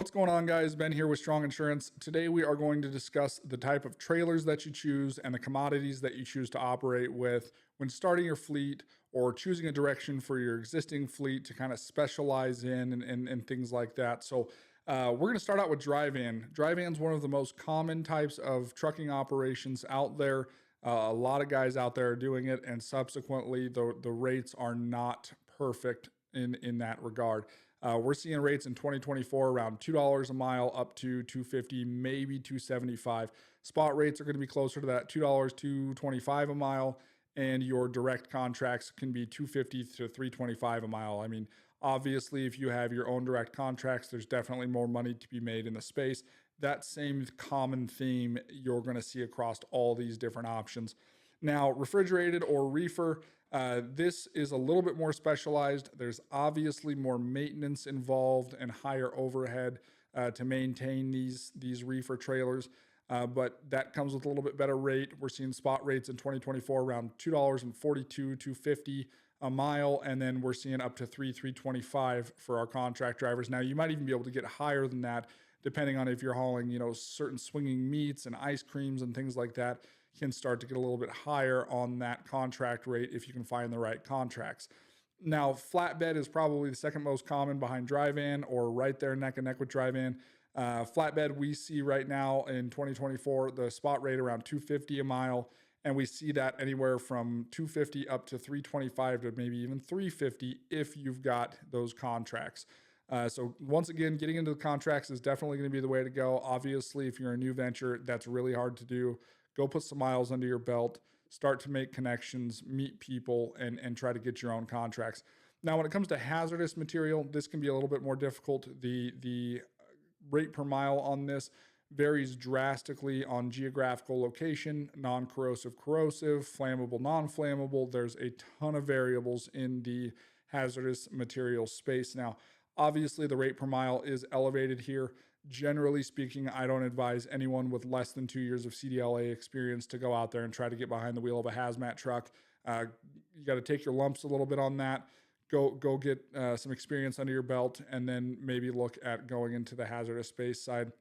What's going on, guys? Ben here with Strong Insurance. Today we are going to discuss the type of trailers that you choose and the commodities that you choose to operate with when starting your fleet or choosing a direction for your existing fleet to kind of specialize in and things like that. So we're going to start out with dry van. Dry van is one of the most common types of trucking operations out there. A lot of guys out there are doing it, and subsequently the rates are not perfect in that regard. We're seeing rates in 2024 around $2 a mile up to $2.50, maybe $2.75. Spot rates are going to be closer to that $2, $2.25 a mile, and your direct contracts can be $2.50 to $3.25 a mile. I mean, obviously, if you have your own direct contracts, there's definitely more money to be made in the space. That same common theme you're going to see across all these different options. Now, refrigerated or reefer, this is a little bit more specialized. There's obviously more maintenance involved and higher overhead to maintain these reefer trailers, but that comes with a little bit better rate. We're seeing spot rates in 2024 around $2.42, $2.50 a mile, and then we're seeing up to $3.25 for our contract drivers. Now, you might even be able to get higher than that, depending on if you're hauling, certain swinging meats and ice creams and things like that. Can start to get a little bit higher on that contract rate if you can find the right contracts. Now, flatbed is probably the second most common behind dry van, or right there neck and neck with dry van. Flatbed, we see right now in 2024 the spot rate around $2.50 a mile, and we see that anywhere from $2.50 up to $3.25 to maybe even $3.50 if you've got those contracts. So once again, getting into the contracts is definitely going to be the way to go. Obviously, if you're a new venture, that's really hard to do. Go put some miles under your belt, start to make connections, meet people, and try to get your own contracts. Now, when it comes to hazardous material, this can be a little bit more difficult. The rate per mile on this varies drastically on geographical location, non-corrosive, corrosive, flammable, non-flammable. There's a ton of variables in the hazardous material space. Now, obviously, the rate per mile is elevated here. Generally speaking, I don't advise anyone with less than 2 years of CDLA experience to go out there and try to get behind the wheel of a hazmat truck. You got to take your lumps a little bit on that. Go get some experience under your belt, and then maybe look at going into the hazardous space side.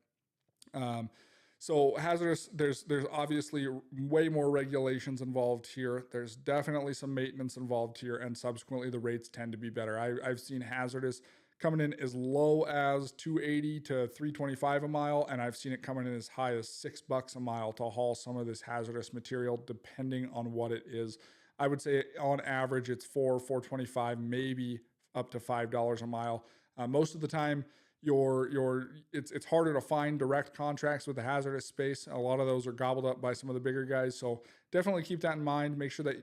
So hazardous, there's obviously way more regulations involved here. There's definitely some maintenance involved here, and subsequently the rates tend to be better. I've seen hazardous coming in as low as $2.80 to $3.25 a mile, and I've seen it coming in as high as $6 a mile to haul some of this hazardous material, depending on what it is. I would say on average it's $4.25, maybe up to $5 a mile. Most of the time, it's harder to find direct contracts with the hazardous space. A lot of those are gobbled up by some of the bigger guys. So definitely keep that in mind. Make sure that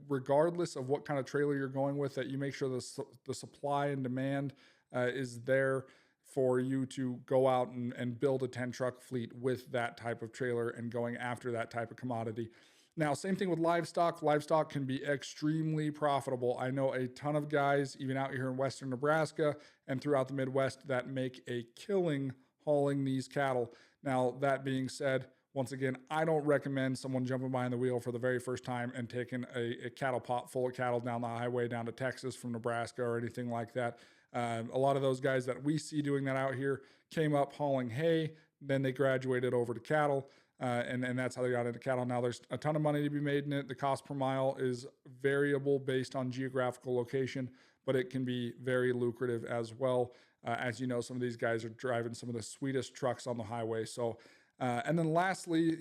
regardless of what kind of trailer you're going with, that you make sure the supply and demand is there for you to go out and build a 10 truck fleet with that type of trailer and going after that type of commodity. Now, same thing with livestock. Livestock can be extremely profitable. I know a ton of guys, even out here in Western Nebraska and throughout the Midwest, that make a killing hauling these cattle. Now, that being said, once again, I don't recommend someone jumping behind the wheel for the very first time and taking a cattle pot full of cattle down the highway down to Texas from Nebraska or anything like that. A lot of those guys that we see doing that out here came up hauling hay, then they graduated over to cattle, and that's how they got into cattle. Now, there's a ton of money to be made in it. The cost per mile is variable based on geographical location, but it can be very lucrative as well. As you know, some of these guys are driving some of the sweetest trucks on the highway. So, and then lastly,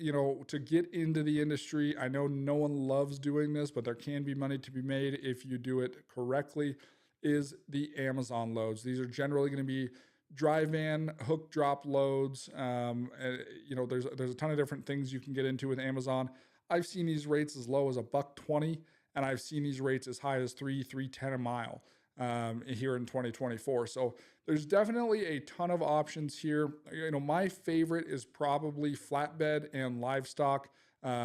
to get into the industry, I know no one loves doing this, but there can be money to be made if you do it correctly, is the Amazon loads. These are generally going to be dry van hook drop loads. There's a ton of different things you can get into with Amazon. I've seen these rates as low as $1.20, and I've seen these rates as high as $3.10 a mile here in 2024. So there's definitely a ton of options here. My favorite is probably flatbed and livestock.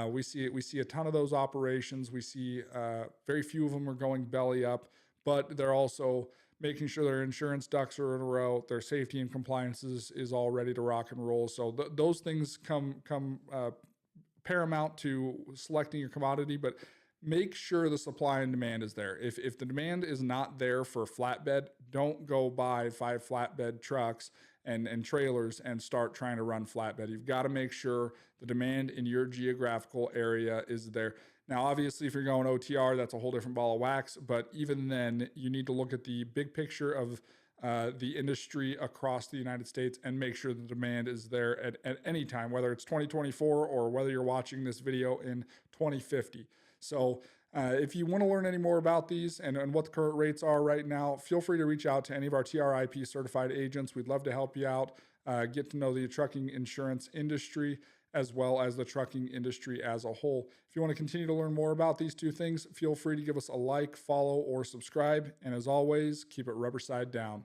We see a ton of those operations. We see very few of them are going belly up, but they're also making sure their insurance ducks are in a row, their safety and compliance is all ready to rock and roll. So those things come paramount to selecting your commodity, but make sure the supply and demand is there. If the demand is not there for flatbed, don't go buy 5 flatbed trucks and trailers and start trying to run flatbed. You've got to make sure the demand in your geographical area is there. Now, obviously, if you're going OTR, that's a whole different ball of wax. But even then, you need to look at the big picture of the industry across the United States and make sure the demand is there at any time, whether it's 2024 or whether you're watching this video in 2050. So if you want to learn any more about these and what the current rates are right now, feel free to reach out to any of our TRIP certified agents. We'd love to help you out, get to know the trucking insurance industry as well as the trucking industry as a whole. If you want to continue to learn more about these two things, feel free to give us a like, follow, or subscribe. And as always, keep it rubber side down.